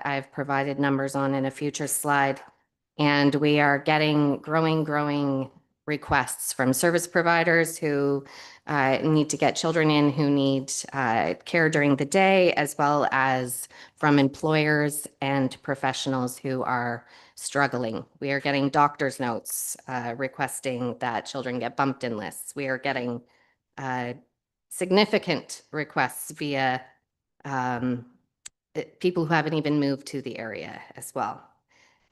I've provided numbers on in a future slide. And we are getting growing requests from service providers who need to get children in who need care during the day, as well as from employers and professionals who are struggling. We are getting doctor's notes requesting that children get bumped in lists. We are getting significant requests via people who haven't even moved to the area as well.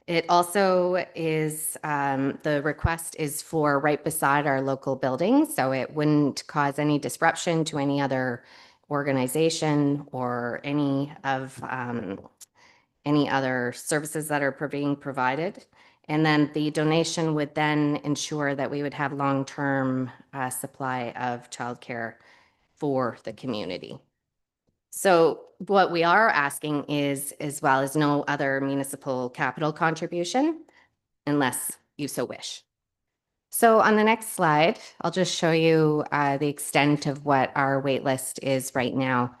It also is, the request is for right beside our local building, so it wouldn't cause any disruption to any other organization or any other services that are being provided. And then the donation would then ensure that we would have long-term supply of childcare for the community. So what we are asking is, as well as no other municipal capital contribution, unless you so wish. So on the next slide, I'll just show you the extent of what our wait list is right now.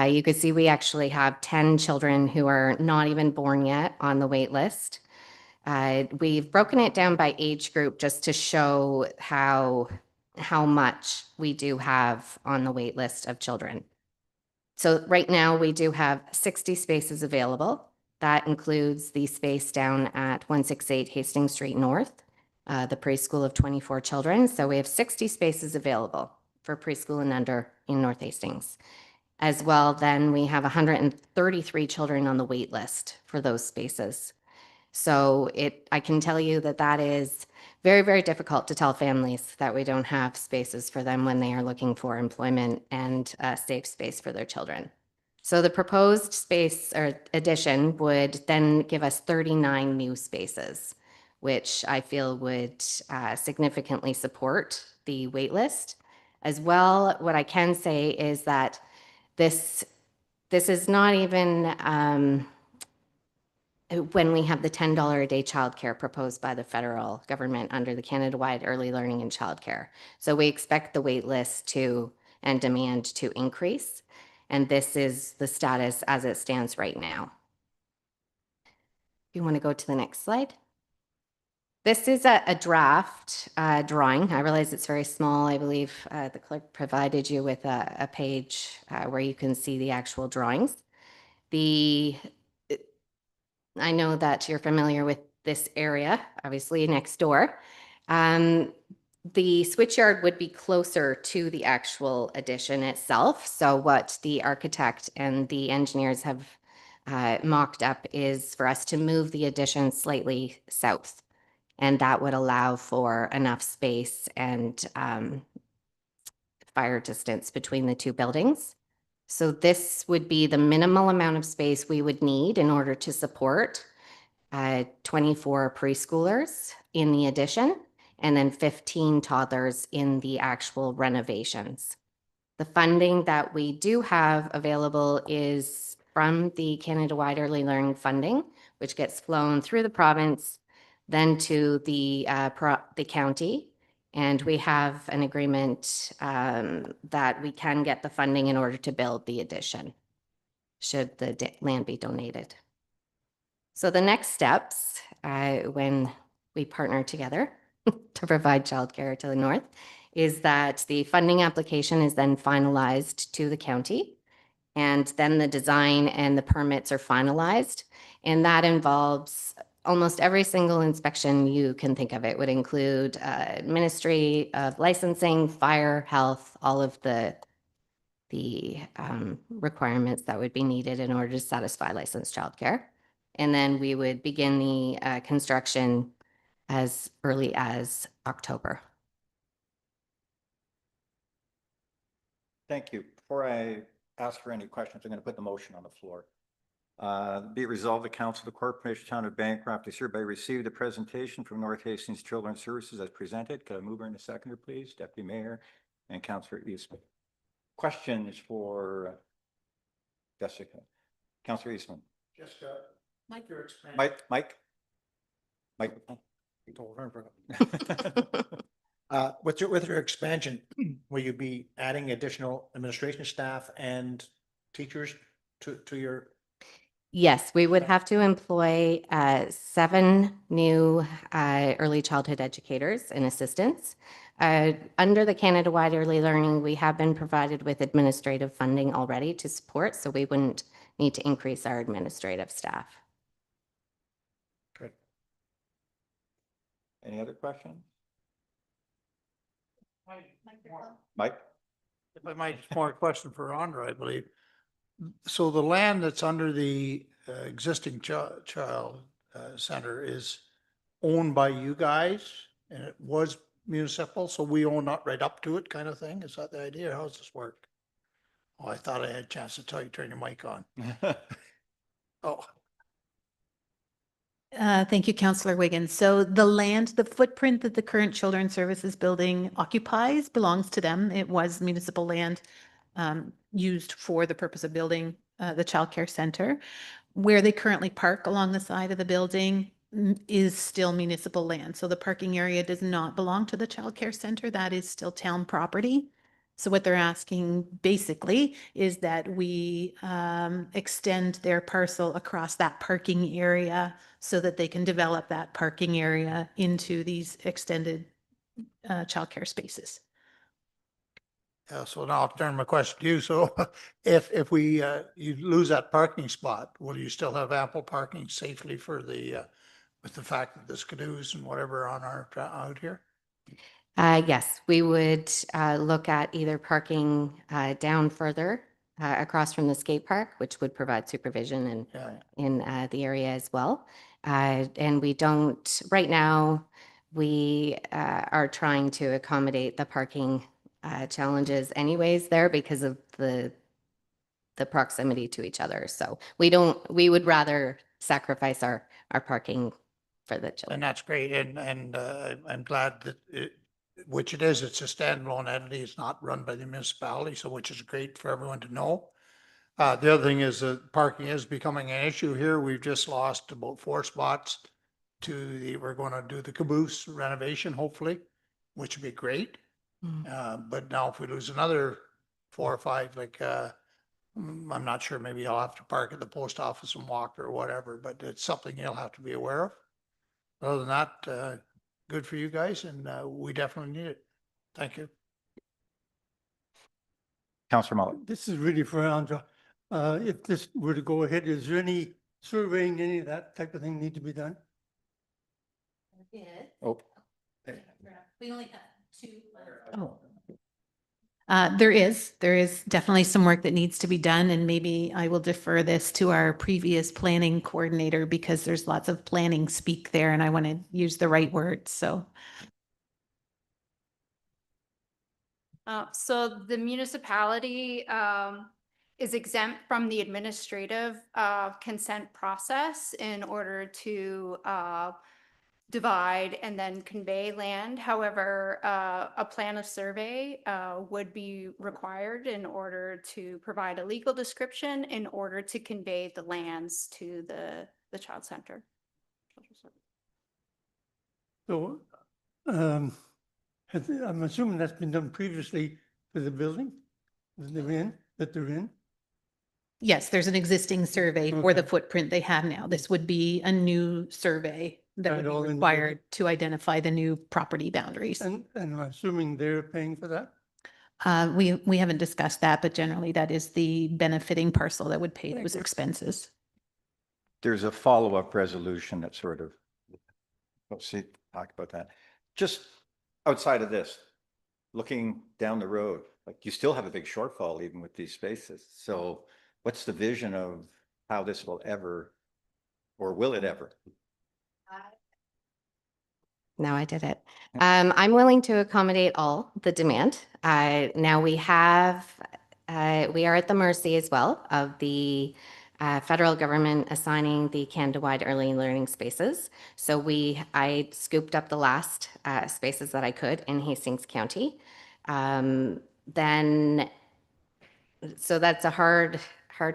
You can see we actually have 10 children who are not even born yet on the wait list. We've broken it down by age group just to show how much we do have on the wait list of children. So right now we do have 60 spaces available. That includes the space down at 168 Hastings Street North, the preschool of 24 children. So we have 60 spaces available for preschool and under in North Hastings. As well, then we have 133 children on the wait list for those spaces. So I can tell you that is very, very difficult to tell families that we don't have spaces for them when they are looking for employment and a safe space for their children. So the proposed space or addition would then give us 39 new spaces, which I feel would significantly support the wait list. As well, what I can say is that this is not even when we have the $10 a day childcare proposed by the federal government under the Canada-wide Early Learning and Childcare. So we expect the wait list and demand to increase. And this is the status as it stands right now. If you want to go to the next slide. This is a draft drawing. I realize it's very small. I believe the clerk provided you with a page where you can see the actual drawings. I know that you're familiar with this area, obviously next door. The switchyard would be closer to the actual addition itself. So what the architect and the engineers have mocked up is for us to move the addition slightly south. And that would allow for enough space and fire distance between the two buildings. So this would be the minimal amount of space we would need in order to support 24 preschoolers in the addition, and then 15 toddlers in the actual renovations. The funding that we do have available is from the Canada-wide Early Learning funding, which gets flown through the province, then to the county. And we have an agreement that we can get the funding in order to build the addition, should the land be donated. So the next steps, when we partner together to provide childcare to the north, is that the funding application is then finalized to the county, and then the design and the permits are finalized. And that involves almost every single inspection you can think of. It would include Ministry of Licensing, Fire, Health, all of the requirements that would be needed in order to satisfy licensed childcare. And then we would begin the construction as early as October. Thank you. Before I ask for any questions, I'm going to put the motion on the floor. Be resolved, the Council of the Corporation Town of Bancroft is hereby received a presentation from North Hastings Children's Services as presented. Could I move her in a seconder, please? Deputy Mayor and Councillor Eastman. Questions for Jessica? Councillor Eastman. Jessica, Mike, your expansion. Mike. With your expansion, will you be adding additional administration staff and teachers to your? Yes, we would have to employ 7 new early childhood educators and assistants. Under the Canada-wide early learning, we have been provided with administrative funding already to support, so we wouldn't need to increase our administrative staff. Good. Any other questions? Mike? If I might, just more question for Andra, I believe. So the land that's under the existing child center is owned by you guys and it was municipal, so we own not right up to it kind of thing? Is that the idea? How does this work? Oh, I thought I had a chance to tell you, turn your mic on. Oh, Thank you, Councillor Wiggins. So the land, the footprint that the current Children's Services building occupies belongs to them. It was municipal land used for the purpose of building the childcare center. Where they currently park along the side of the building is still municipal land. So the parking area does not belong to the childcare center. That is still town property. So what they're asking basically is that we extend their parcel across that parking area so that they can develop that parking area into these extended childcare spaces. yeah, so now I'll turn my question to you. So if we, you lose that parking spot, will you still have ample parking safely for the, with the fact that there's canoes and whatever on our, out here? Yes, we would look at either parking down further across from the skate park, which would provide supervision and Yeah. in the area as well. And we don't, right now, we are trying to accommodate the parking challenges anyways there because of the proximity to each other. So we would rather sacrifice our parking for the children. And that's great. And I'm glad that it, which it is, it's a standalone entity. It's not run by the municipality, so which is great for everyone to know. The other thing is that parking is becoming an issue here. We've just lost about 4 spots to the, we're going to do the caboose renovation, hopefully, which would be great. But now if we lose another 4 or 5, like, I'm not sure, maybe I'll have to park at the post office and walk or whatever, but it's something you'll have to be aware of. Other than that, good for you guys, and we definitely need it. Thank you. Councillor Mullet? This is really for Andra. If this were to go ahead, is there any surveying, any of that type of thing need to be done? Oh. We only have 2. Oh. There is definitely some work that needs to be done, and maybe I will defer this to our previous planning coordinator because there's lots of planning speak there and I want to use the right words, so. So the municipality is exempt from the administrative consent process in order to divide and then convey land. However, a plan of survey would be required in order to provide a legal description in order to convey the lands to the child center. So, I'm assuming that's been done previously for the building that they're in. Yes, there's an existing survey for the Okay. footprint they have now. This would be a new survey that Right, would all be in the required to identify the new property boundaries. And I'm assuming they're paying for that? We haven't discussed that, but generally that is the benefiting parcel that would pay those expenses. There's a follow-up resolution that sort of, let's see, talk about that. Just outside of this, looking down the road, like you still have a big shortfall even with these spaces. So what's the vision of how this will ever, or will it ever? No, I did it. I'm willing to accommodate all the demand. Now we are at the mercy as well of the federal government assigning the Canada-wide early learning spaces. So I scooped up the last spaces that I could in Hastings County. So that's a hard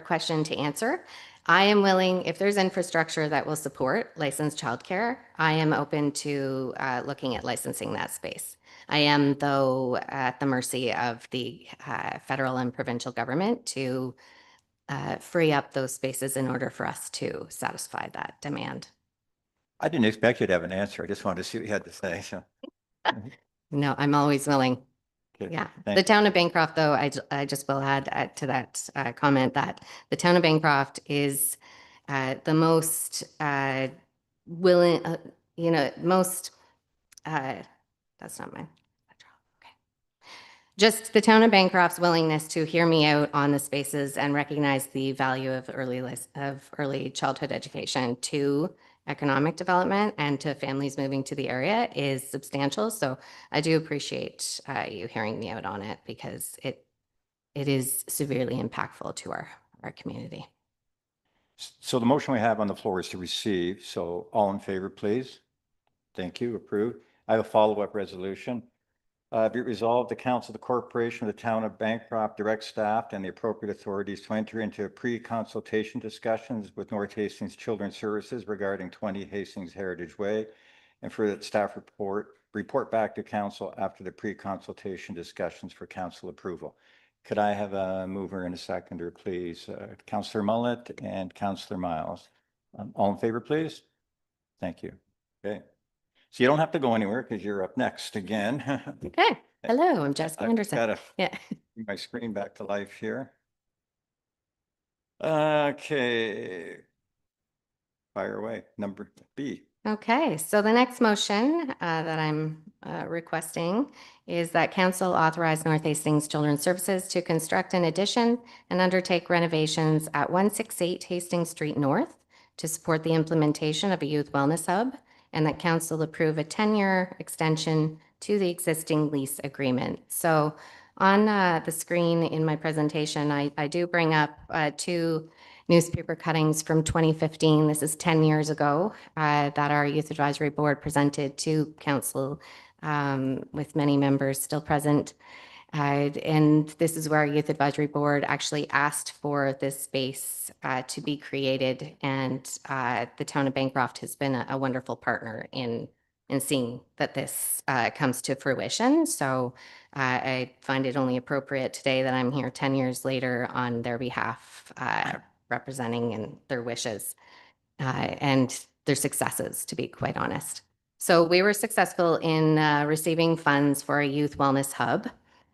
question to answer. I am willing, if there's infrastructure that will support licensed childcare, I am open to looking at licensing that space. I am, though, at the mercy of the federal and provincial government to free up those spaces in order for us to satisfy that demand. I didn't expect you to have an answer. I just wanted to see what you had to say. So, No, I'm always willing. okay, Yeah. thank The you. town of Bancroft, though, I just will add to that comment that the town of Bancroft is the most willing, most, that's not mine. Okay. Just the town of Bancroft's willingness to hear me out on the spaces and recognize the value of early childhood education to economic development and to families moving to the area is substantial. So I do appreciate you hearing me out on it because it is severely impactful to our community. So the motion we have on the floor is to receive. So all in favor, please. Thank you. Approved. I have a follow-up resolution. Be it resolved, the council of the corporation of the town of Bancroft direct staff and the appropriate authorities to enter into pre-consultation discussions with North Hastings Children's Services regarding 20 Hastings Heritage Way, and for that staff report back to council after the pre-consultation discussions for council approval. Could I have a mover and a seconder, please? Councillor Mullet and Councillor Miles. All in favor, please? Thank you. Okay. So you don't have to go anywhere because you're up next again. Okay. Hello, I'm Jessica I've Anderson. got to Yeah. bring my screen back to life here. Okay. Fire away. Number B. Okay, so the next motion that I'm requesting is that council authorize North Hastings Children's Services to construct an addition and undertake renovations at 168 Hastings Street North to support the implementation of a youth wellness hub, and that council approve a 10-year extension to the existing lease agreement. So on the screen in my presentation, I do bring up two newspaper cuttings from 2015. This is 10 years ago that our Youth Advisory Board presented to council with many members still present. And this is where our Youth Advisory Board actually asked for this space to be created. And the town of Bancroft has been a wonderful partner in seeing that this comes to fruition. So I find it only appropriate today that I'm here 10 years later on their behalf, representing and their wishes and their successes, to be quite honest. So we were successful in receiving funds for a youth wellness hub.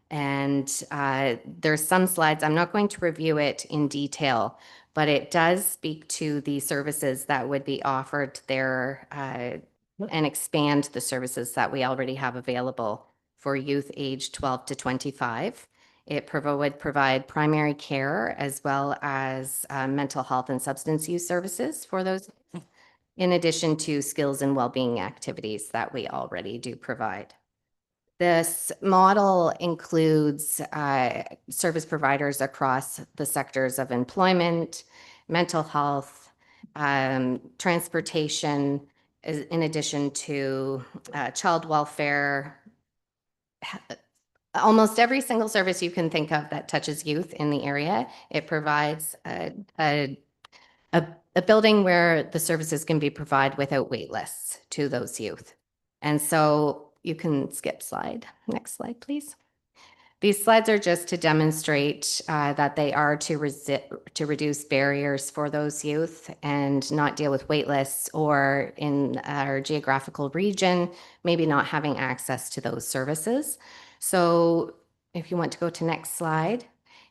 And there's some slides, I'm not going to review it in detail, but it does speak to the services that would be offered there and expand the services that we already have available for youth aged 12 to 25. It would provide primary care as well as mental health and substance use services for those, in addition to skills and well-being activities that we already do provide. This model includes service providers across the sectors of employment, mental health, transportation, in addition to child welfare, almost every single service you can think of that touches youth in the area. It provides a building where the services can be provided without wait lists to those youth. And so you can skip slide. Next slide, please. These slides are just to demonstrate that they are to reduce barriers for those youth and not deal with wait lists, or in our geographical region, maybe not having access to those services. So if you want to go to next slide,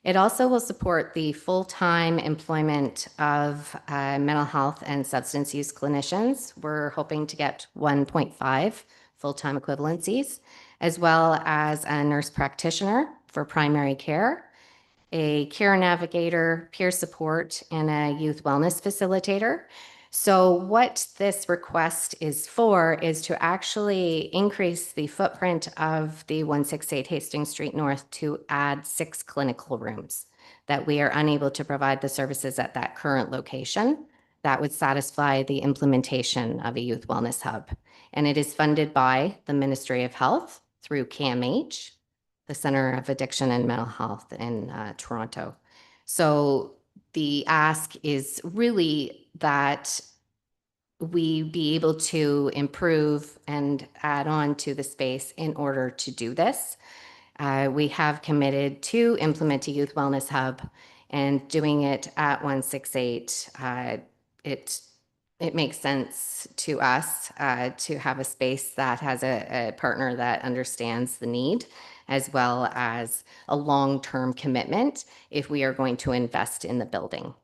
it also will support the full-time employment of mental health and substance use clinicians. We're hoping to get 1.5 full-time equivalencies, as well as a nurse practitioner for primary care, a care navigator, peer support, and a youth wellness facilitator. So what this request is for is to actually increase the footprint of the 168 Hastings Street North to add 6 clinical rooms that we are unable to provide the services at that current location. That would satisfy the implementation of a youth wellness hub. And it is funded by the Ministry of Health through CAMH, the Center of Addiction and Mental Health in Toronto. So the ask is really that we be able to improve and add on to the space in order to do this. We have committed to implement a youth wellness hub, And doing it at 168, it makes sense to us to have a space that has a partner that understands the need, as well as a long-term commitment if we are going to invest in the building.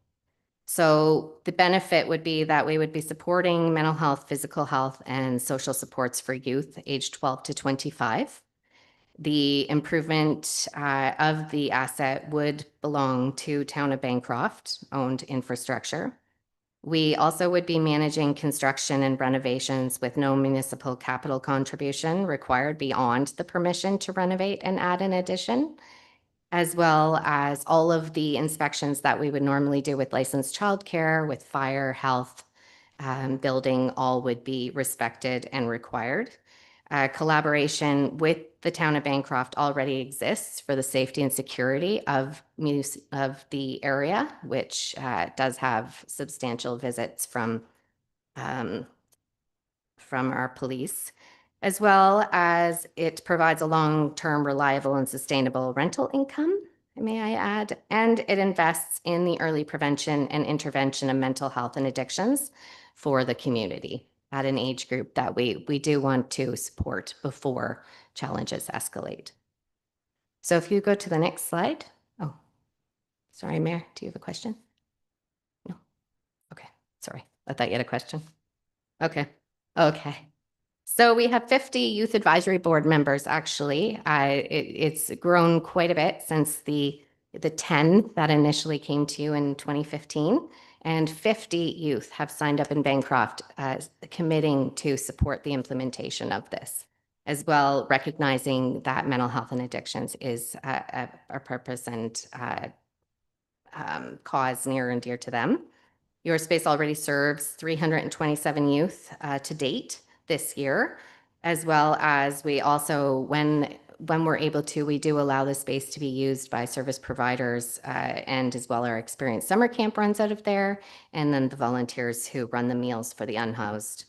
So the benefit would be that we would be supporting mental health, physical health, and social supports for youth aged 12 to 25. The improvement of the asset would belong to Town of Bancroft owned infrastructure. We also would be managing construction and renovations with no municipal capital contribution required beyond the permission to renovate and add an addition, as well as all of the inspections that we would normally do with licensed childcare, with fire, health, building, all would be respected and required. Collaboration with the Town of Bancroft already exists for the safety and security of the area, which does have substantial visits from our police, as well as it provides a long-term, reliable, and sustainable rental income, may I add, and it invests in the early prevention and intervention of mental health and addictions for the community at an age group that we do want to support before challenges escalate. So if you go to the next slide. Oh, sorry, Mayor, do you have a question? No. Okay, sorry. I thought you had a question. Okay. So we have 50 youth advisory board members, actually. It's grown quite a bit since the 10 that initially came to you in 2015. And 50 youth have signed up in Bancroft, committing to support the implementation of this, as well recognizing that mental health and addictions is a purpose and cause near and dear to them. Your space already serves 327 youth to date this year, as well as we also, when we're able to, we do allow the space to be used by service providers and as well our experienced summer camp runs out of there, and then the volunteers who run the meals for the unhoused.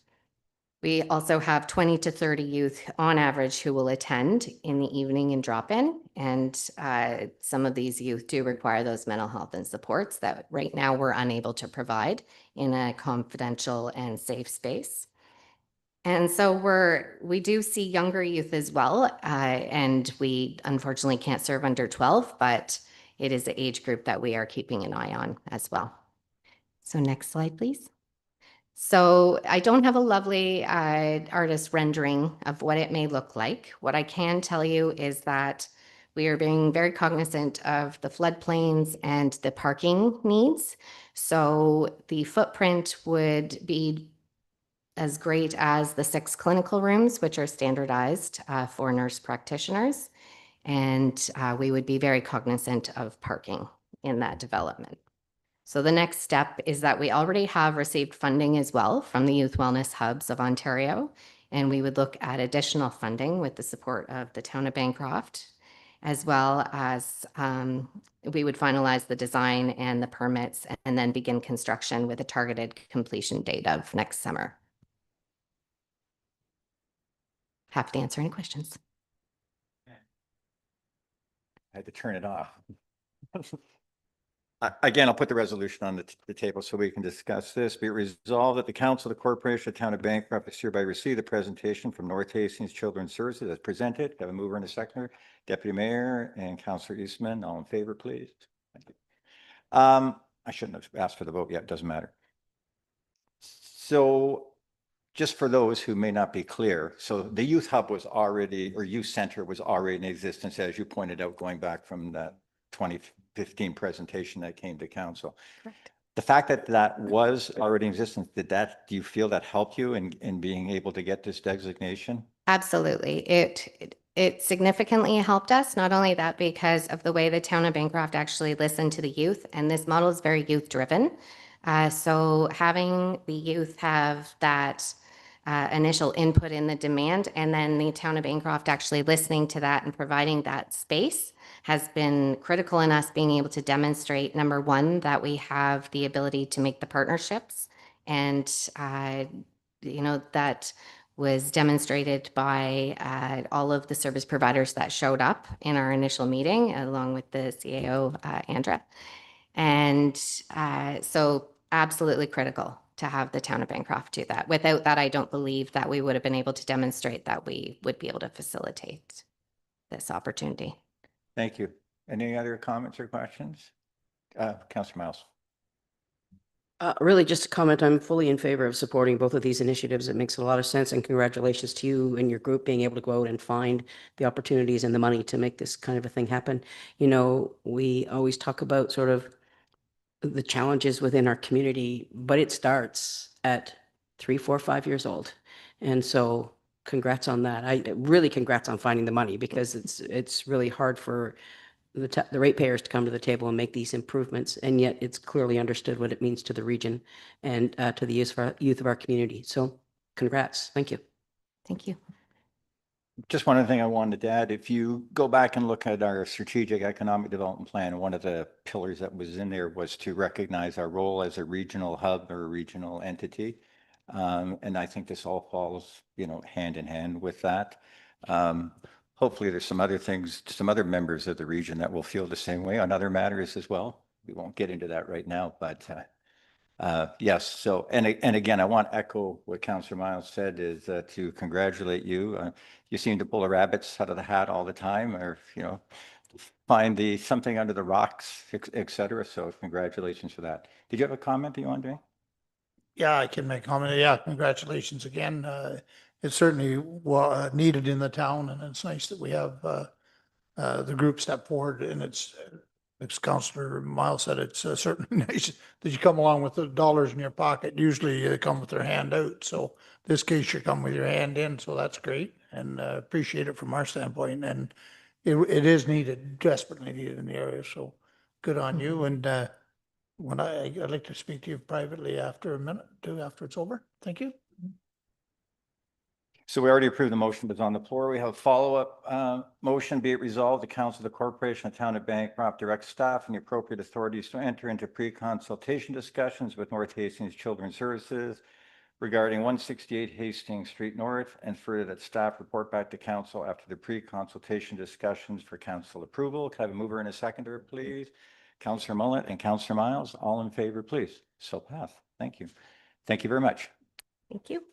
We also have 20 to 30 youth on average who will attend in the evening and drop in. And some of these youth do require those mental health and supports that right now we're unable to provide in a confidential and safe space. And so we do see younger youth as well. And we unfortunately can't serve under 12, but it is an age group that we are keeping an eye on as well. So next slide, please. So I don't have a lovely artist rendering of what it may look like. What I can tell you is that we are being very cognizant of the floodplains and the parking needs. So the footprint would be as great as the 6 clinical rooms, which are standardized for nurse practitioners. And we would be very cognizant of parking in that development. So the next step is that we already have received funding as well from the Youth Wellness Hubs of Ontario, and we would look at additional funding with the support of the Town of Bancroft, as well as we would finalize the design and the permits and then begin construction with a targeted completion date of next summer. Happy to answer any questions. I had to turn it off. Again, I'll put the resolution on the table so we can discuss this. Be it resolved that the Council of the Corporation of the Town of Bancroft is hereby receive the presentation from North Hastings Children's Services as presented. Have a mover and a seconder. Deputy Mayor and Councillor Eastman, all in favor, please. Thank you. I shouldn't have asked for the vote yet. It doesn't matter. So just for those who may not be clear, so the Youth Hub was already, or Youth Center was already in existence, as you pointed out, going back from that 2015 presentation that came to council. Correct. The fact that that was already in existence, do you feel that helped you in being able to get this designation? Absolutely. It significantly helped us, not only that, because of the way the Town of Bancroft actually listened to the youth, and this model is very youth driven. So having the youth have that initial input in the demand, and then the Town of Bancroft actually listening to that and providing that space has been critical in us being able to demonstrate, number one, that we have the ability to make the partnerships. And, that was demonstrated by all of the service providers that showed up in our initial meeting, along with the CAO, Andra. And so absolutely critical to have the town of Bancroft do that. Without that, I don't believe that we would have been able to demonstrate that we would be able to facilitate this opportunity. Thank you. Any other comments or questions? Councillor Miles. Really, just a comment. I'm fully in favor of supporting both of these initiatives. It makes a lot of sense, and congratulations to you and your group being able to go out and find the opportunities and the money to make this kind of a thing happen. You know, we always talk about sort of the challenges within our community, but it starts at 3, 4, 5 years old. And so congrats on that. I really congrats on finding the money, because it's really hard for the ratepayers to come to the table and make these improvements, and yet it's clearly understood what it means to the region and to the youth of our community. So congrats. Thank you. Thank you. Just one other thing I wanted to add, if you go back and look at our strategic economic development plan, one of the pillars that was in there was to recognize our role as a regional hub or a regional entity. And I think this all falls, you know, hand in hand with that. Hopefully there's some other things, some other members of the region that will feel the same way on other matters as well. We won't get into that right now, but yes. So, and again, I want to echo what Councillor Miles said, is to congratulate you. You seem to pull the rabbits out of the hat all the time, or, you know, find something under the rocks, et cetera. So congratulations for that. Did you have a comment that you wanted to make? Yeah, I can make a comment. Yeah, congratulations again. It's certainly needed in the town, and it's nice that we have the group step forward. And it's, as Councillor Miles said, it's certainly nice that you come along with the dollars in your pocket. Usually they come with their hand out. So this case, you come with your hand in. So that's great, and appreciate it from our standpoint. And it is needed, desperately needed in the area. So good on you. And I'd like to speak to you privately after a minute, too, after it's over. Thank you. So we already approved the motion that's on the floor. We have a follow-up motion. Be it resolved, the Council of the Corporation of Town of Bancroft directs staff and the appropriate authorities to enter into pre-consultation discussions with North Hastings Children's Services regarding 168 Hastings Street North, and further that staff report back to council after the pre-consultation discussions for council approval. Can I have a mover and a seconder, please? Councillor Mullet and Councillor Miles, all in favor, please. So pass. Thank you. Thank you very much. Thank you.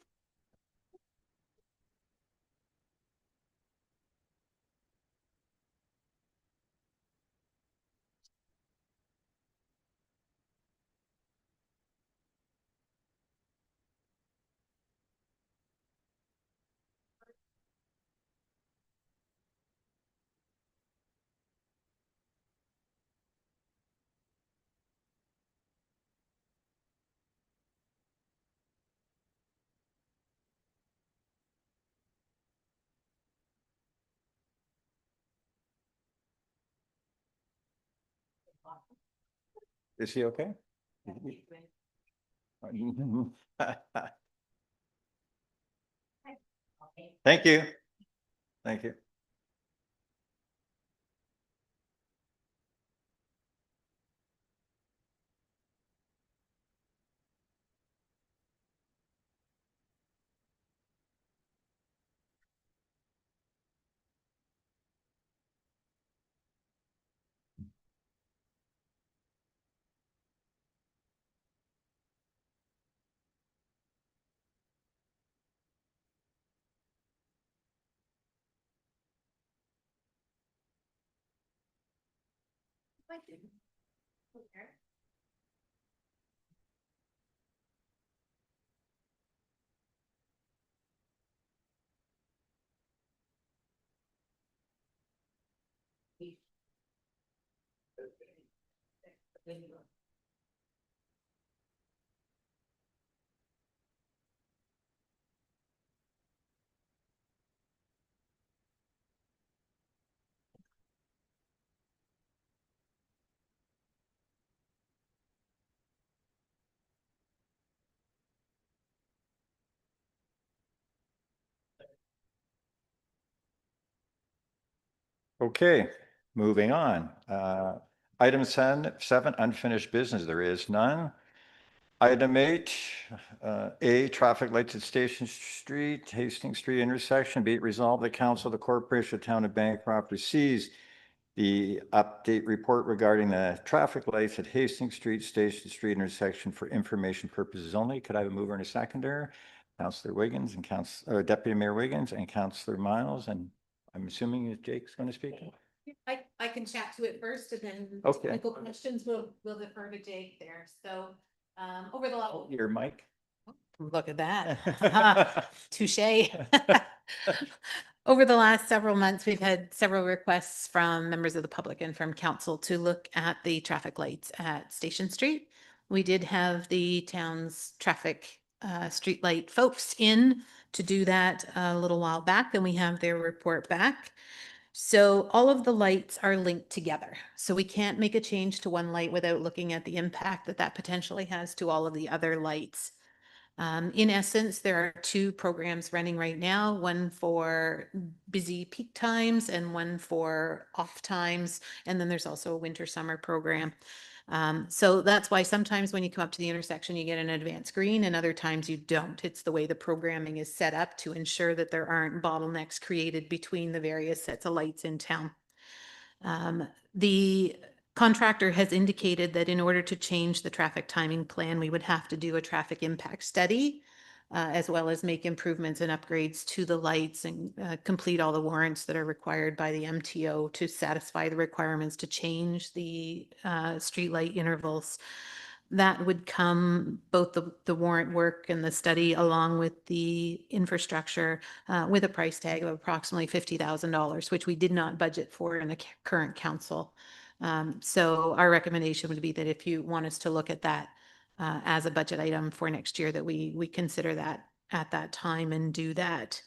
Is he okay? Thank you. Thank you. Okay, moving on. Item 7, unfinished business. There is none. Item 8, A, traffic lights at Station Street, Hastings Street intersection. Be it resolved, the Council of the Corporation of Town of Bancroft receives the update report regarding the traffic lights at Hastings Street, Station Street intersection for information purposes only. Could I have a mover and a seconder? Councillor Wiggins and Deputy Mayor Wiggins and Councillor Miles, and I'm assuming that Jake's going to speak. I can chat to it first and then Okay. technical questions will defer to Jake there. So, over the last. Your mic. Look at that. Touche. Over the last several months, we've had several requests from members of the public and from council to look at the traffic lights at Station Street. We did have the town's traffic street light folks in to do that a little while back, and we have their report back. So all of the lights are linked together. So we can't make a change to one light without looking at the impact that that potentially has to all of the other lights. In essence, there are two programs running right now, one for busy peak times and one for off times. And then there's also a winter summer program. So that's why sometimes when you come up to the intersection, you get an advanced green and other times you don't. It's the way the programming is set up to ensure that there aren't bottlenecks created between the various sets of lights in town. The contractor has indicated that in order to change the traffic timing plan, we would have to do a traffic impact study, as well as make improvements and upgrades to the lights and complete all the warrants that are required by the MTO to satisfy the requirements to change the streetlight intervals. That would come both the warrant work and the study along with the infrastructure with a price tag of approximately $50,000, which we did not budget for in the current council. So our recommendation would be that if you want us to look at that as a budget item for next year, that we consider that at that time and do that.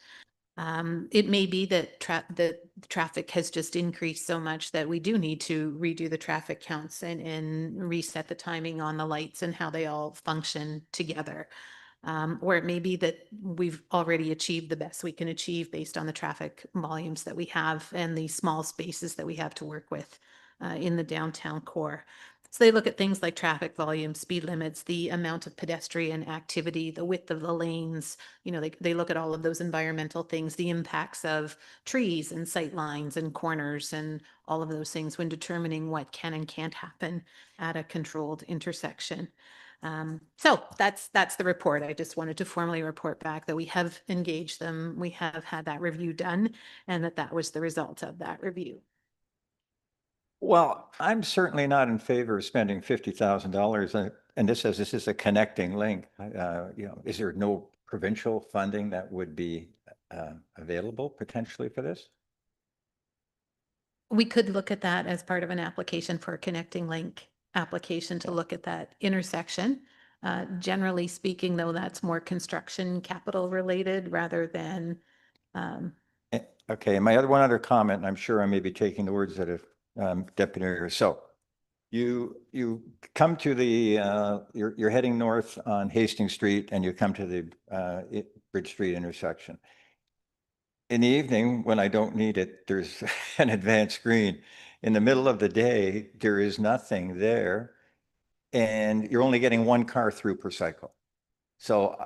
It may be that the traffic has just increased so much that we do need to redo the traffic counts and reset the timing on the lights and how they all function together. Or it may be that we've already achieved the best we can achieve based on the traffic volumes that we have and the small spaces that we have to work with in the downtown core. So they look at things like traffic volume, speed limits, the amount of pedestrian activity, the width of the lanes. You know, they look at all of those environmental things, the impacts of trees and sight lines and corners and all of those things when determining what can and can't happen at a controlled intersection. So that's the report. I just wanted to formally report back that we have engaged them. We have had that review done and that was the result of that review. Well, I'm certainly not in favor of spending $50,000, and this says this is a connecting link. Is there no provincial funding that would be available potentially for this? We could look at that as part of an application for a connecting link application to look at that intersection. Generally speaking, though, that's more construction capital related rather than. Okay, and one other comment, and I'm sure I may be taking the words out of Deputy Mayor. So you come to the, you're heading north on Hastings Street and you come to the Bridge Street intersection. In the evening, when I don't need it, there's an advanced screen. In the middle of the day, there is nothing there. And you're only getting one car through per cycle. So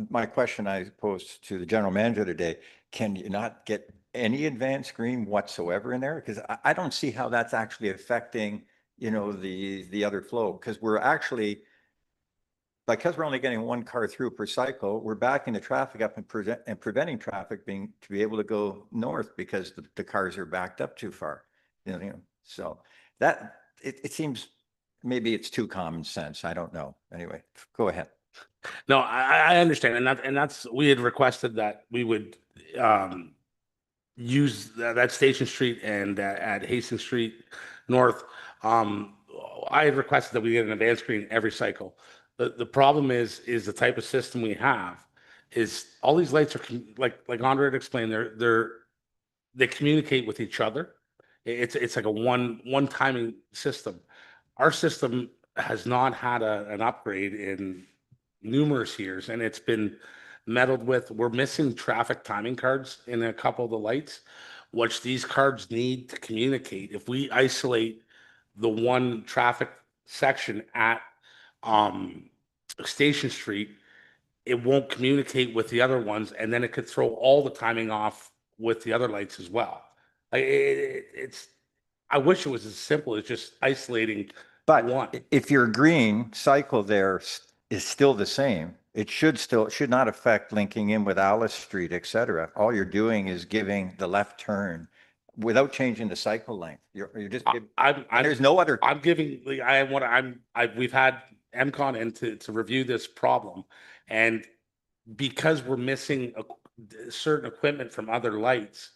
my question I posed to the general manager today, can you not get any advanced screen whatsoever in there? Because I don't see how that's actually affecting, the other flow. Because we're actually, because we're only getting one car through per cycle, we're backing the traffic up and preventing traffic to be able to go north because the cars are backed up too far. So that it seems maybe it's too common sense. I don't know. Anyway, go ahead. No, I understand, and that's we had requested that we would use that Station Street and at Hastings Street North. I had requested that we get an advanced screen every cycle. The problem is the type of system we have is all these lights are like Andre had explained. They communicate with each other. It's like a one timing system. Our system has not had an upgrade in numerous years, and it's been meddled with. We're missing traffic timing cards in a couple of the lights, which these cards need to communicate. If we isolate the one traffic section at Station Street, it won't communicate with the other ones, and then it could throw all the timing off with the other lights as well. Like I wish it was as simple as just isolating But one. if your green cycle there is still the same, it should not affect linking in with Alice Street, et cetera. All you're doing is giving the left turn without changing the cycle length. You're just, there's no other. I'm giving, we've had MCON in to review this problem. And because we're missing certain equipment from other lights,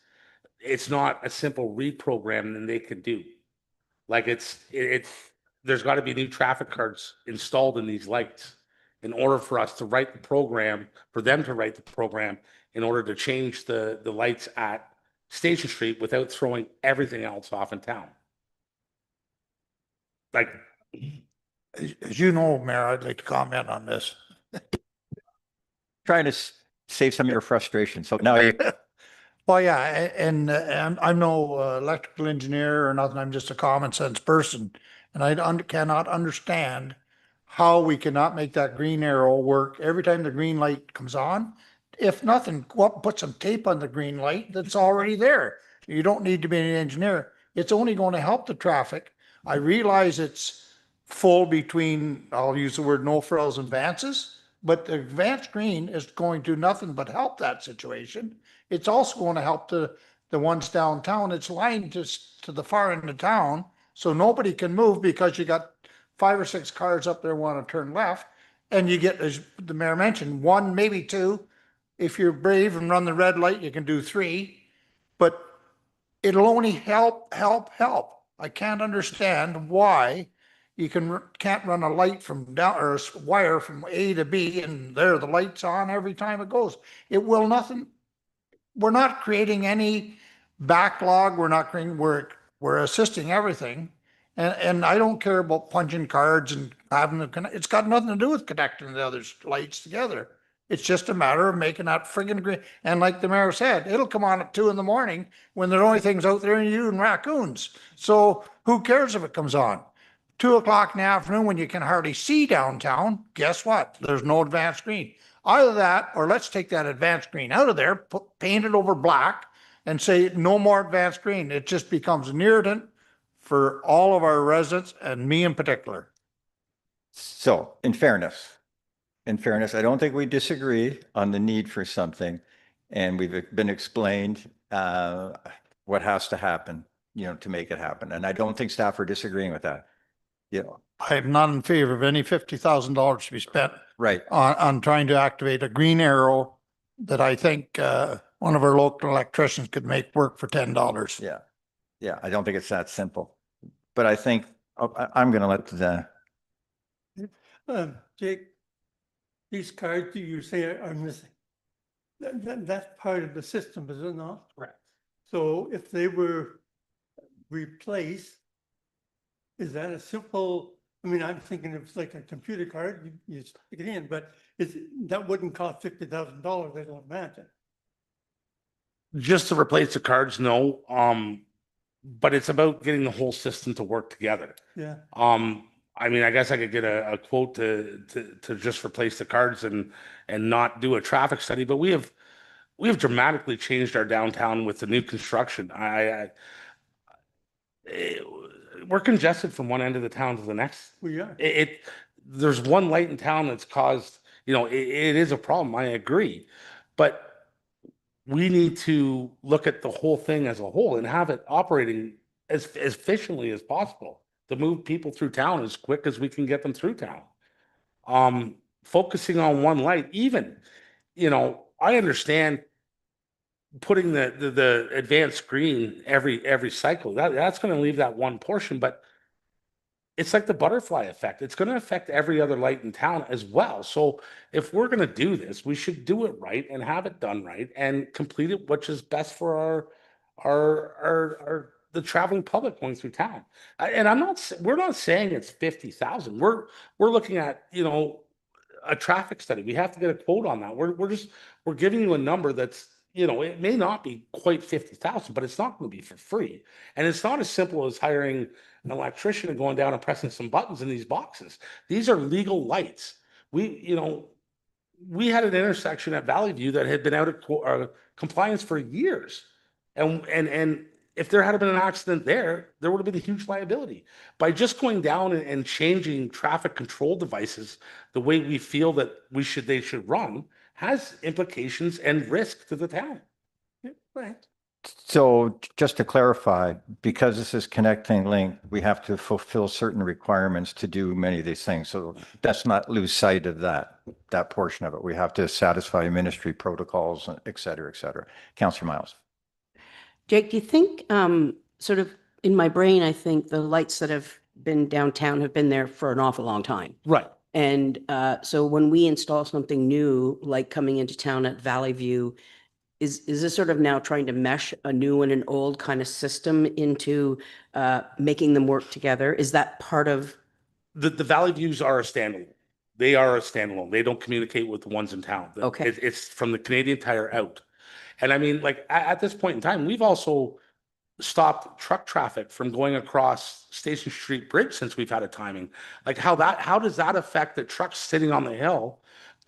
it's not a simple reprogram that they can do. Like there's got to be new traffic cards installed in these lights in order for us to write the program, for them to write the program in order to change the lights at Station Street without throwing everything else off in town. Like, As you know, Mayor, I'd like to comment on this. Trying to save some of your frustration. So now you, Well, yeah, and I'm no electrical engineer or nothing. I'm just a common sense person. And I cannot understand how we cannot make that green arrow work every time the green light comes on. If nothing, go up and put some tape on the green light that's already there. You don't need to be an engineer. It's only going to help the traffic. I realize it's full between, I'll use the word no frills and advances, but the advanced green is going to nothing but help that situation. It's also going to help the ones downtown. It's lined to the far end of town, so nobody can move because you got 5 or 6 cars up there want to turn left. And you get, as the mayor mentioned, 1, maybe 2. If you're brave and run the red light, you can do 3. But it'll only help. I can't understand why you can't run a light from down, or a wire from A to B, and there the light's on every time it goes. It will nothing. We're not creating any backlog. We're not creating, we're assisting everything. And I don't care about punching cards and having them, it's got nothing to do with connecting the other lights together. It's just a matter of making that friggin' green. And like the mayor said, it'll come on at 2 a.m. when the only things out there are you and raccoons. So who cares if it comes on? 2 o'clock in the afternoon when you can hardly see downtown, guess what? There's no advanced green. Either that, or let's take that advanced green out of there, paint it over black and say no more advanced green. It just becomes an irritant for all of our residents and me in particular. so in fairness, I don't think we disagree on the need for something. And we've been explained what has to happen, to make it happen. And I don't think staff are disagreeing with that. I'm not in favor of any $50,000 to be spent Right. on trying to activate a green arrow that I think one of our local electricians could make work for $10. Yeah. Yeah. I don't think it's that simple, but I think I'm going to let Jake, these cards that you say are missing, that's part of the system, is it not? Correct. So if they were replaced, is that a simple, I mean, I'm thinking it's like a computer card, you stick it in, but that wouldn't cost $50,000, I don't imagine. Just to replace the cards, no. But it's about getting the whole system to work together. Yeah. I mean, I guess I could get a quote to just replace the cards and not do a traffic study, but we have dramatically changed our downtown with the new construction. We're congested from one end of the town to the next. We are. There's one light in town that's caused, it is a problem. I agree, but we need to look at the whole thing as a whole and have it operating as efficiently as possible to move people through town as quick as we can get them through town. Focusing on one light, even, I understand putting the advanced screen every cycle. That's going to leave that one portion, but it's like the butterfly effect. It's going to affect every other light in town as well. So if we're going to do this, we should do it right and have it done right and complete it, which is best for the traveling public going through town. And we're not saying it's 50,000. We're looking at, a traffic study. We have to get a quote on that. We're giving you a number that's, it may not be quite 50,000, but it's not going to be for free. And it's not as simple as hiring an electrician and going down and pressing some buttons in these boxes. These are legal lights. We had an intersection at Valley View that had been out of compliance for years. And if there had been an accident there, there would have been a huge liability. By just going down and changing traffic control devices the way we feel that they should run has implications and risk to the town. Right. So just to clarify, because this is connecting link, we have to fulfill certain requirements to do many of these things. So let's not lose sight of that portion of it. We have to satisfy ministry protocols, et cetera, et cetera. Councillor Miles. Jake, do you think, sort of in my brain, I think the lights that have been downtown have been there for an awful long time. Right. And so when we install something new, like coming into town at Valley View, is this sort of now trying to mesh a new and an old kind of system into making them work together? Is that part of? The Valley Views are a standalone. They are a standalone. They don't communicate with the ones in town. Okay. It's from the Canadian Tire out. And I mean, like at this point in time, we've also stopped truck traffic from going across Station Street Bridge since we've had a timing. Like how does that affect the trucks sitting on the hill,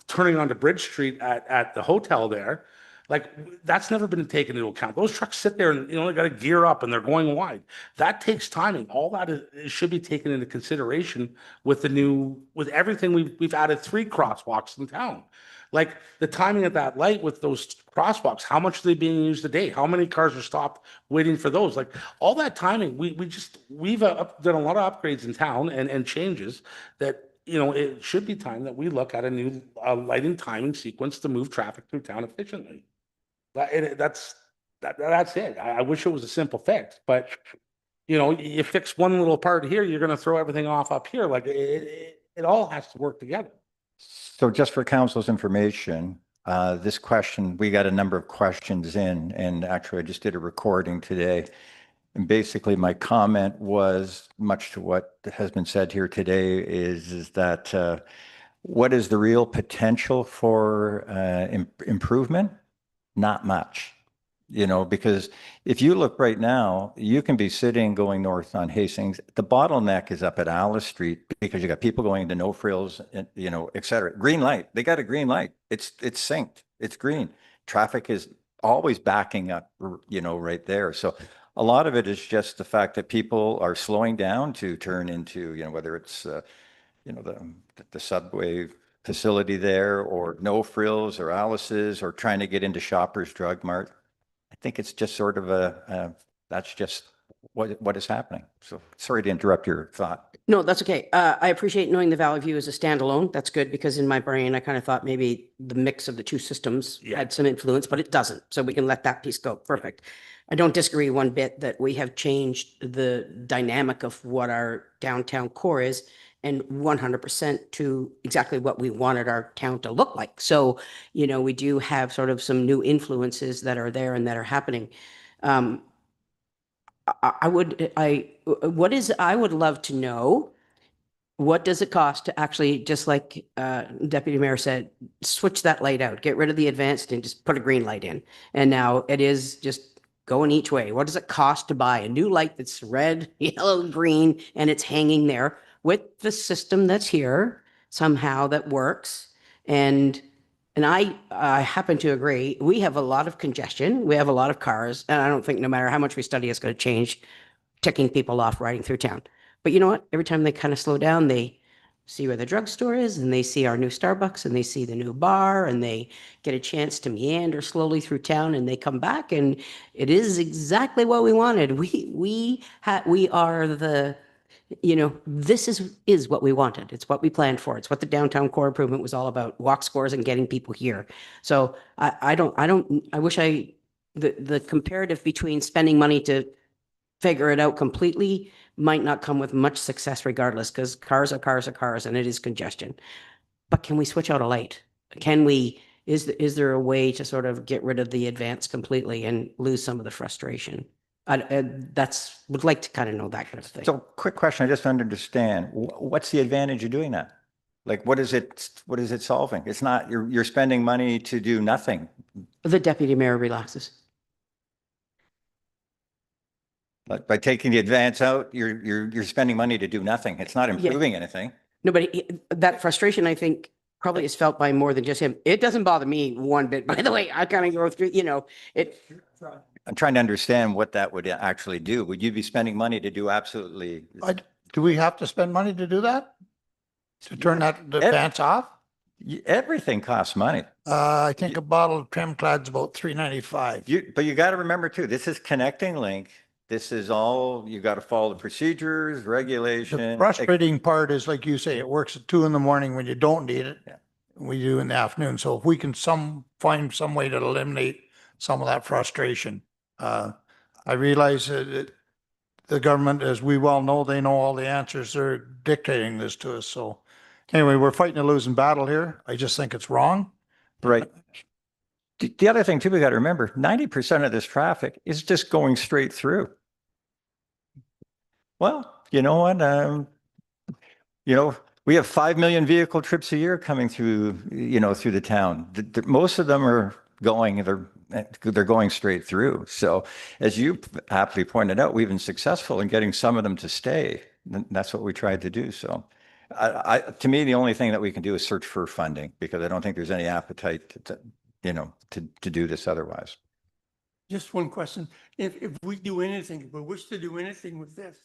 turning onto Bridge Street at the hotel there? Like that's never been taken into account. Those trucks sit there and they got to gear up and they're going wide. That takes timing. All that should be taken into consideration with everything we've added 3 crosswalks in town. Like the timing of that light with those crosswalks, how much are they being used a day? How many cars are stopped waiting for those? Like all that timing, we've done a lot of upgrades in town and changes that, it should be time that we look at a new lighting timing sequence to move traffic through town efficiently. That's it. I wish it was a simple fix, but you fix one little part here, you're going to throw everything off up here. Like it all has to work together. So just for council's information, this question, we got a number of questions in, and actually I just did a recording today. And basically my comment was much to what has been said here today is that what is the real potential for improvement? Not much, because if you look right now, you can be sitting going north on Hastings. The bottleneck is up at Alice Street because you got people going into No Frills, et cetera. Green light. They got a green light. It's synced. It's green. Traffic is always backing up, right there. So a lot of it is just the fact that people are slowing down to turn into, whether it's, the subway facility there or No Frills or Alice's or trying to get into Shoppers Drug Mart. I think it's just sort of that's just what is happening. So sorry to interrupt your thought. No, that's okay. I appreciate knowing the Valley View is a standalone. That's good because in my brain, I kind of thought maybe the mix of the 2 systems had some influence, but it doesn't. So we can let that piece go. Perfect. I don't disagree one bit that we have changed the dynamic of what our downtown core is and 100% to exactly what we wanted our town to look like. So, we do have sort of some new influences that are there and that are happening. I would love to know, what does it cost to actually, just like Deputy Mayor said, switch that light out, get rid of the advanced and just put a green light in. And now it is just going each way. What does it cost to buy a new light that's red, yellow, green, and it's hanging there with the system that's here somehow that works? And I happen to agree. We have a lot of congestion. We have a lot of cars. And I don't think no matter how much we study, it's going to change ticking people off riding through town. But you know what? Every time they kind of slow down, they see where the drugstore is and they see our new Starbucks and they see the new bar and they get a chance to meander slowly through town and they come back and it is exactly what we wanted. We are the, this is what we wanted. It's what we planned for. It's what the downtown core improvement was all about, walk scores and getting people here. So I wish the comparative between spending money to figure it out completely might not come with much success regardless, because cars are cars and it is congestion. But can we switch out a light? Is there a way to sort of get rid of the advance completely and lose some of the frustration? Would like to kind of know that kind of thing. So quick question, I just don't understand. What's the advantage of doing that? Like, what is it solving? It's not, you're spending money to do nothing. The deputy mayor relaxes. But by taking the advance out, you're spending money to do nothing. It's not improving anything. No, but that frustration, I think, probably is felt by more than just him. It doesn't bother me one bit, by the way. I kind of go through, it. I'm trying to understand what that would actually do. Would you be spending money to do absolutely? Do we have to spend money to do that? To turn that, the advance off? Everything costs money. I think a bottle of trim clad's about $3.95. But you got to remember too, this is connecting link. This is all, you got to follow the procedures, regulation. The frustrating part is, like you say, it works at 2 in the morning when you don't need it. Yeah. We do in the afternoon. So if we can find some way to eliminate some of that frustration. I realize that the government, as we well know, they know all the answers. They're dictating this to us. So anyway, we're fighting a losing battle here. I just think it's wrong. Right. The other thing too, we got to remember, 90% of this traffic is just going straight through. Well, you know what? We have 5 million vehicle trips a year coming through, through the town. Most of them are going, they're going straight through. So as you aptly pointed out, we've been successful in getting some of them to stay. That's what we tried to do. So to me, the only thing that we can do is search for funding, because I don't think there's any appetite to do this otherwise. Just one question. If we do anything, if we wish to do anything with this,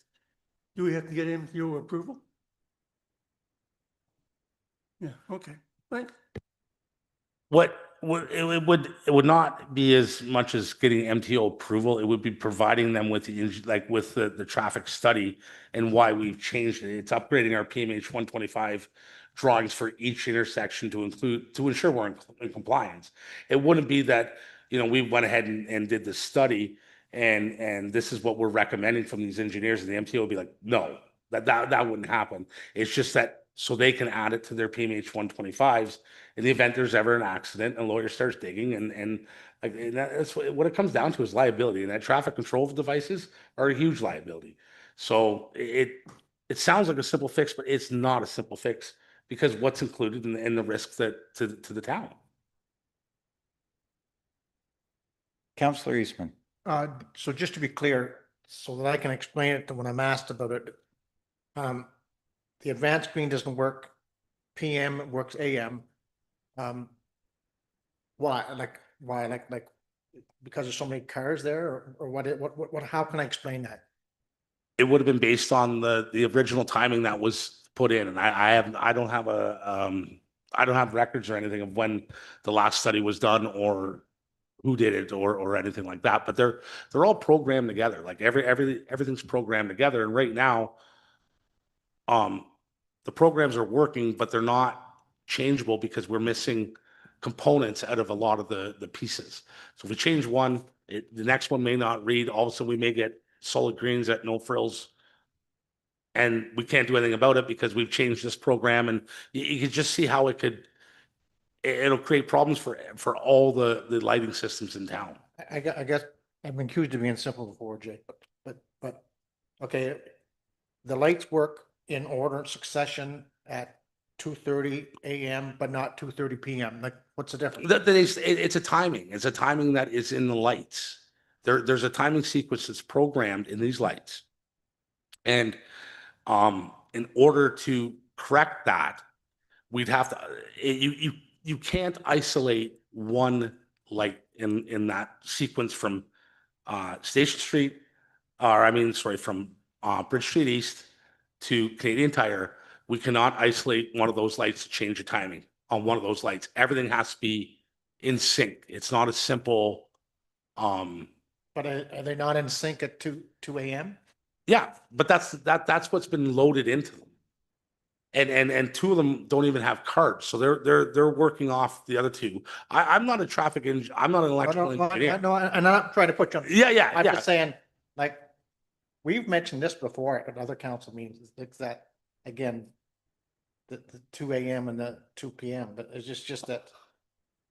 do we have to get MTO approval? Yeah, okay. Right. It would not be as much as getting MTO approval. It would be providing them with the traffic study and why we've changed it. It's upgrading our PMH 125 drawings for each intersection to ensure we're in compliance. It wouldn't be that, we went ahead and did the study and this is what we're recommending from these engineers, and the MTO would be like, no, that wouldn't happen. It's just that so they can add it to their PMH 125s in the event there's ever an accident and a lawyer starts digging, and that's what it comes down to is liability, and that traffic control devices are a huge liability. So it sounds like a simple fix, but it's not a simple fix because what's included in the risks to the town. Councillor Eastman. So just to be clear, so that I can explain it to when I'm asked about it, the advanced screen doesn't work PM, it works AM. Why? Like because there's so many cars there, or what? How can I explain that? It would have been based on the original timing that was put in, and I don't have records or anything of when the last study was done or who did it or anything like that. But they're all programmed together. Like everything's programmed together, and right now, the programs are working, but they're not changeable because we're missing components out of a lot of the pieces. So if we change one, the next one may not read. All of a sudden, we may get solid greens at no frills, and we can't do anything about it because we've changed this program. And you can just see how it'll create problems for all the lighting systems in town. I guess I've been accused of being simple before, Jay, but okay, the lights work in order and succession at 2:30 a.m. but not 2:30 p.m. Like, what's the difference? It's a timing. It's a timing that is in the lights. There's a timing sequence that's programmed in these lights, and in order to correct that, we'd have to you can't isolate one light in that sequence from Station Street, from Bridge Street East to Canadian Tire. We cannot isolate one of those lights to change the timing on one of those lights. Everything has to be in sync. It's not a simple. But are they not in sync at 2 a.m.? Yeah, but that's what's been loaded into them. And two of them don't even have cards, so they're working off the other two. I'm not a traffic engineer. I'm not an electrical engineer. No, and I'm not trying to put you on. Yeah. I'm just saying, like, we've mentioned this before at other council meetings. It's that, again, the 2 a.m. and the 2 p.m. But it's just that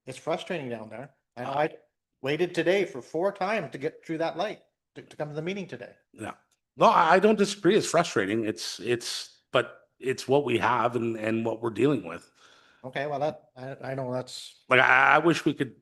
it's frustrating down there. And I waited today for 4 times to get through that light to come to the meeting today. Yeah, no, I don't disagree. It's frustrating. But it's what we have and what we're dealing with. Okay, well, I know that's like I wish we could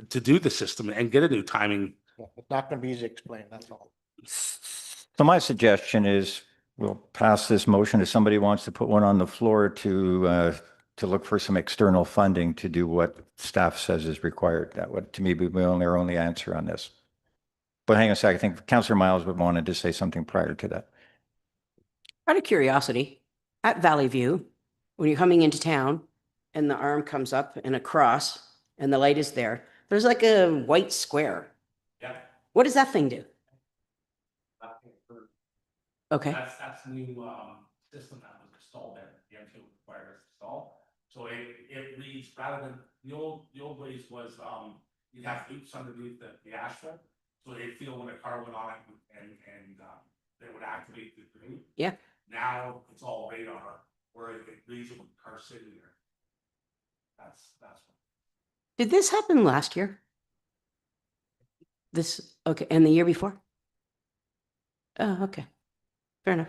to do the system and get a new timing. it's not going to be easy to explain. That's all. So my suggestion is we'll pass this motion if somebody wants to put one on the floor to look for some external funding to do what staff says is required. That would, to me, be our only answer on this. But hang on a second, I think Councillor Miles would wanted to say something prior to that. Out of curiosity, at Valley View, when you're coming into town and the arm comes up and across and the light is there, there's like a white square. Yeah. What does that thing do? Okay. That's the new system that was installed there, the MTO required us to install. So it reads, rather than, the old ways was, you'd have loops underneath the asphalt. So they'd feel when a car went on it and they would activate the green. Yeah. Now it's all radar, where it reads it with the car sitting there. That's what. Did this happen last year? This, okay, and the year before? Oh, okay. Fair enough.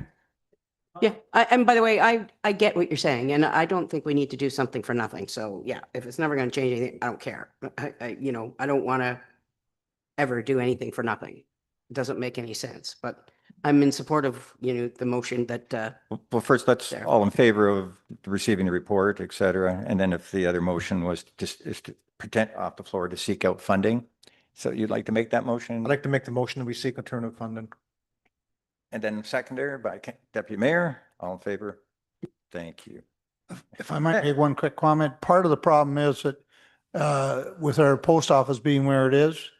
Yeah, and by the way, I get what you're saying, and I don't think we need to do something for nothing. So yeah, if it's never going to change anything, I don't care. I don't want to ever do anything for nothing. It doesn't make any sense, but I'm in support of, the motion that, Well, first, let's There. all in favor of receiving the report, et cetera. And then if the other motion was is to pretend off the floor to seek out funding. So you'd like to make that motion? I'd like to make the motion that we seek alternative funding. And then secondary by Deputy Mayor, all in favor? Thank you. If I might make one quick comment, part of the problem is that with our post office being where it is,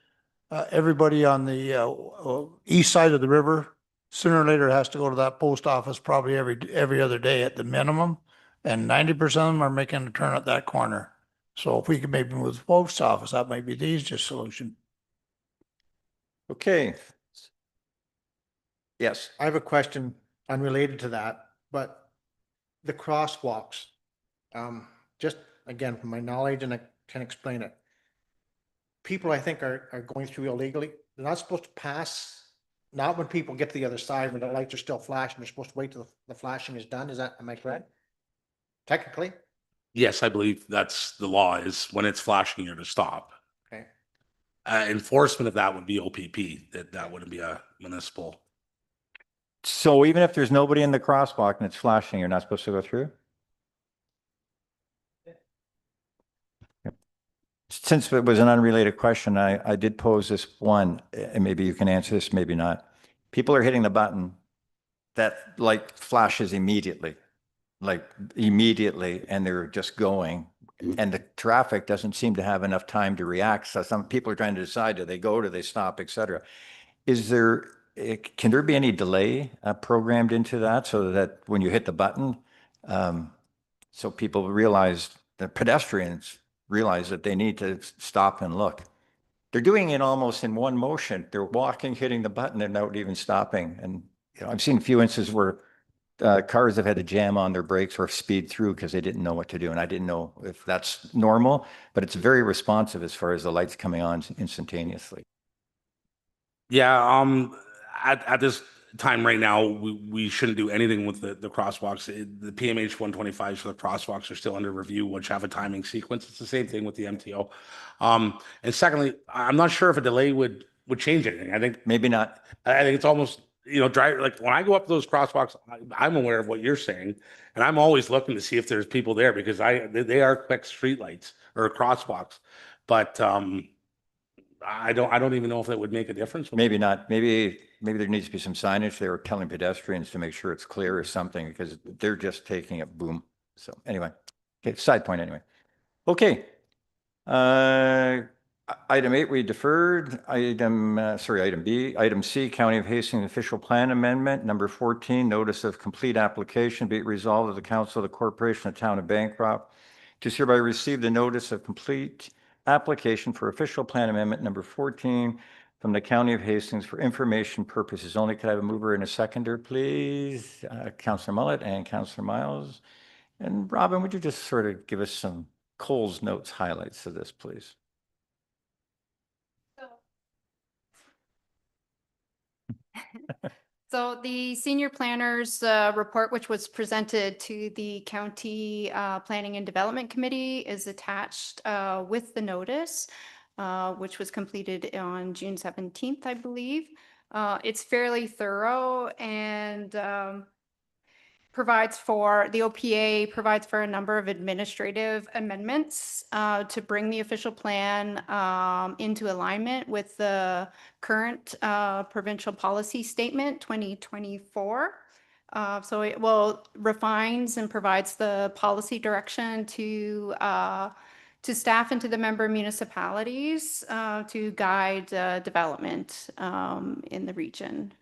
everybody on the east side of the river, sooner or later has to go to that post office probably every other day at the minimum. And 90% of them are making a turn at that corner. So if we could maybe move the post office, that might be the easiest solution. Okay. Yes. I have a question unrelated to that, but the crosswalks, just again, from my knowledge, and I can explain it. People I think are going through illegally. They're not supposed to pass, not when people get to the other side, when the lights are still flashing, they're supposed to wait till the flashing is done. Am I correct? Technically? Yes, I believe that's the law, is when it's flashing, you're to stop. Okay. Enforcement of that would be OPP, that wouldn't be a municipal. So even if there's nobody in the crosswalk and it's flashing, you're not supposed to go through? Since it was an unrelated question, I did pose this one, and maybe you can answer this, maybe not. People are hitting the button, that light flashes immediately, and they're just going. And the traffic doesn't seem to have enough time to react. So some people are trying to decide, do they go, do they stop, et cetera. Can there be any delay programmed into that so that when you hit the button, so people realize, the pedestrians realize that they need to stop and look? They're doing it almost in one motion. They're walking, hitting the button, and not even stopping. And I've seen a few instances where cars have had to jam on their brakes or speed through because they didn't know what to do. And I didn't know if that's normal, but it's very responsive as far as the lights coming on instantaneously. Yeah, at this time right now, we shouldn't do anything with the crosswalks. The PMH 125s for the crosswalks are still under review, which have a timing sequence. It's the same thing with the MTO. And secondly, I'm not sure if a delay would change anything. I think Maybe not. I think it's almost, drive, like when I go up to those crosswalks, I'm aware of what you're saying, and I'm always looking to see if there's people there, because they are quick streetlights or crosswalks, but I don't even know if that would make a difference. Maybe not. Maybe there needs to be some signage there telling pedestrians to make sure it's clear or something, because they're just taking it, boom. So anyway, okay, side point anyway. Okay. Item 8, we deferred. Item B. Item C, County of Hastings Official Plan Amendment, number 14, Notice of Complete Application. Be it resolved of the Council of the Corporation of Town of Bancroft to hereby receive the Notice of Complete Application for Official Plan Amendment number 14 from the County of Hastings for information purposes only. Could I have a mover and a seconder, please? Councillor Mullet and Councillor Miles. And Robin, would you just sort of give us some Cole's Notes highlights of this, please? So the senior planners report, which was presented to the county planning and development committee, is attached with the notice, which was completed on June 17th, I believe. It's fairly thorough, and provides for, the OPA provides for a number of administrative amendments to bring the official plan into alignment with the current provincial policy statement 2024. So it will refines and provides the policy direction to staff and to the member municipalities to guide development in the region.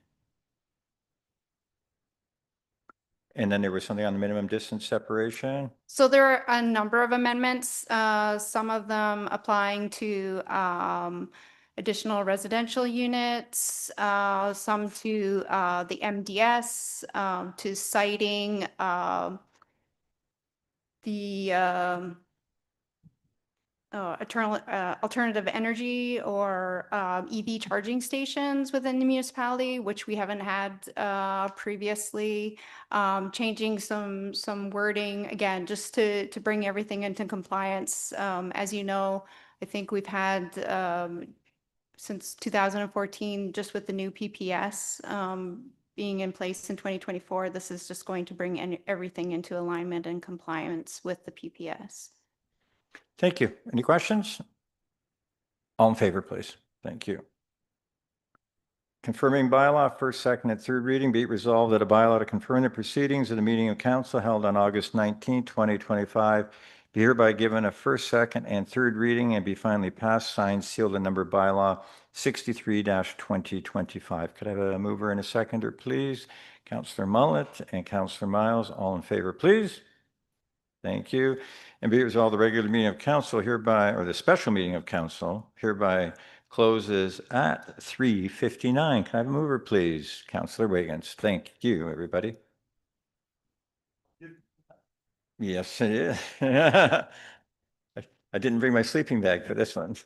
And then there was something on the minimum distance separation. So there are a number of amendments, some of them applying to additional residential units, some to the MDS, to citing the alternative energy or EV charging stations within the municipality, which we haven't had previously. Changing some wording, again, just to bring everything into compliance. As you know, I think we've had since 2014, just with the new PPS being in place in 2024, this is just going to bring everything into alignment and compliance with the PPS. Thank you. Any questions? All in favor, please. Thank you. Confirming bylaw, first, second, and third reading. Be it resolved that a bylaw to confirm the proceedings of the meeting of council held on August 19, 2025 be hereby given a first, second, and third reading and be finally passed, signed, sealed, and numbered bylaw 63-2025. Could I have a mover and a seconder, please? Councillor Mullet and Councillor Miles, all in favor, please. Thank you. And be it resolved, the regular meeting of council hereby, or the special meeting of council hereby closes at 3:59. Can I have a mover, please? Councillor Wiggins. Thank you, everybody. Yes, it is. I didn't bring my sleeping bag for this one.